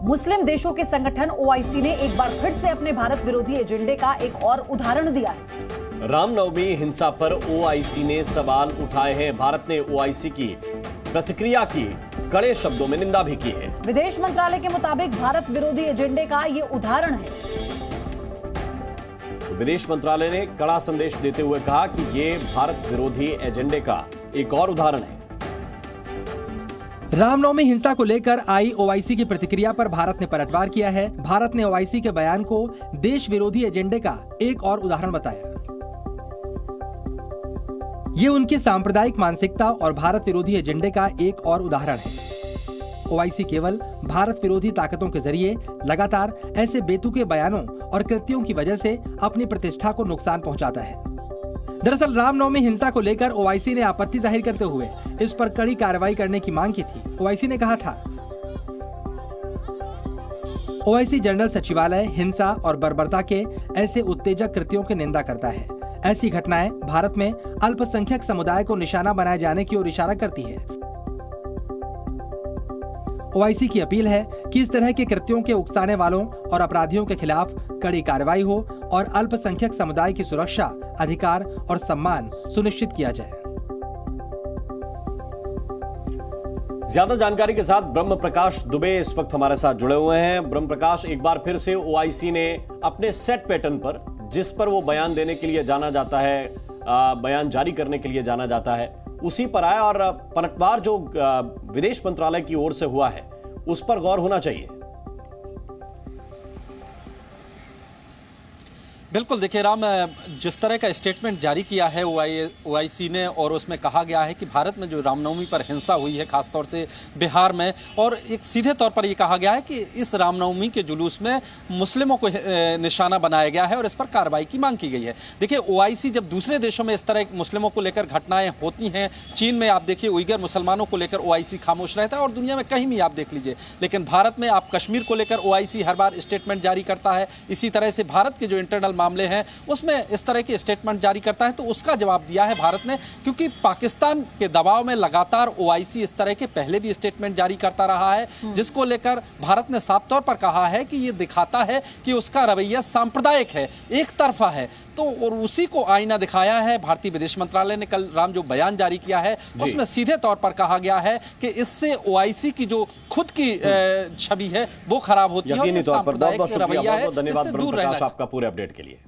मुस्लिम देशों के संगठन ओआईसी ने एक बार फिर से अपने भारत विरोधी एजेंडे का एक और उदाहरण दिया है। रामनवमी हिंसा पर ओआईसी ने सवाल उठाए हैं। भारत ने ओआईसी की प्रतिक्रिया की कड़े शब्दों में निंदा भी की है। विदेश मंत्रालय के मुताबिक भारत विरोधी एजेंडे का ये उदाहरण है। विदेश मंत्रालय ने कड़ा संदेश देते हुए कहा कि ये भारत विरोधी एजेंडे का एक और उदाहरण है। रामनवमी हिंसा को लेकर आई ओआईसी की प्रतिक्रिया पर भारत ने पलटवार किया है। भारत ने ओआईसी के बयान को देश विरोधी एजेंडे का एक और उदाहरण बताया। ये उनकी सांप्रदायिक मानसिकता और भारत विरोधी एजेंडे का एक और उदाहरण है। ओआईसी केवल भारत विरोधी ताकतों के जरिए लगातार ऐसे बेतुके बयानों और कृत्यों की वजह से अपनी प्रतिष्ठा को नुकसान पहुंचाता है। दरअसल रामनवमी हिंसा को लेकर ओआईसी ने आपत्ति जाहिर करते हुए इस पर कड़ी कार्रवाई करने की मांग की थी। ओआईसी ने कहा था, ओआईसी जनरल सचिवालय हिंसा और बर्बरता के ऐसे उत्तेजक कृत्यों की निंदा करता है। ऐसी घटनाएं भारत में अल्पसंख्यक समुदाय को निशाना बनाए जाने की ओर इशारा करती है। ओआईसी की अपील है कि इस तरह के कृत्यों के उकसाने वालों और अपराधियों के खिलाफ कड़ी कार्रवाई हो और अल्पसंख्यक समुदाय की सुरक्षा, अधिकार और सम्मान सुनिश्चित किया जाए। ज्यादा जानकारी के साथ ब्रह्म प्रकाश दुबे इस वक्त हमारे साथ जुड़े हुए हैं। ब्रह्म प्रकाश, एक बार फिर से ओआईसी ने अपने सेट पैटर्न पर, जिस पर वो बयान देने के लिए जाना जाता है, बयान जारी करने के लिए जाना जाता है, उसी पर आया और पलटवार जो विदेश मंत्रालय की ओर से हुआ है उस पर गौर होना चाहिए। बिल्कुल, देखिए राम, जिस तरह का स्टेटमेंट जारी किया है ओआईसी ने और उसमें कहा गया है कि भारत में जो रामनवमी पर हिंसा हुई है, खासतौर से बिहार में, और एक सीधे तौर पर यह कहा गया है कि इस रामनवमी के जुलूस में मुस्लिमों को निशाना बनाया गया है और इस पर कार्रवाई की मांग की गई है। देखिए, ओआईसी जब दूसरे देशों में इस तरह मुस्लिमों को लेकर घटनाएं होती हैं, चीन में आप देखिए उइगर मुसलमानों को लेकर ओआईसी खामोश रहता है और दुनिया में कहीं भी आप देख लीजिए, लेकिन भारत में आप कश्मीर को लेकर ओआईसी हर बार स्टेटमेंट जारी करता है। इसी तरह से भारत के जो इंटरनल मामले हैं उसमें इस तरह के स्टेटमेंट जारी करता है, तो उसका जवाब दिया है भारत ने, क्योंकि पाकिस्तान के दबाव में लगातार ओआईसी इस तरह के पहले भी स्टेटमेंट जारी करता रहा है, जिसको लेकर भारत ने साफ तौर पर कहा है कि ये दिखाता है कि उसका रवैया सांप्रदायिक है, एक तरफा है। तो और उसी को आईना दिखाया है भारतीय विदेश मंत्रालय ने कल राम जो बयान जारी किया है उसमें सीधे तौर पर कहा गया है कि इससे ओआईसी की जो खुद की छवि है वो खराब होती है। यकीनी तौर पर बहुत बहुत शुक्रिया, रवैया है, धन्यवाद इससे दूर रहना आपका पूरे अपडेट के लिए।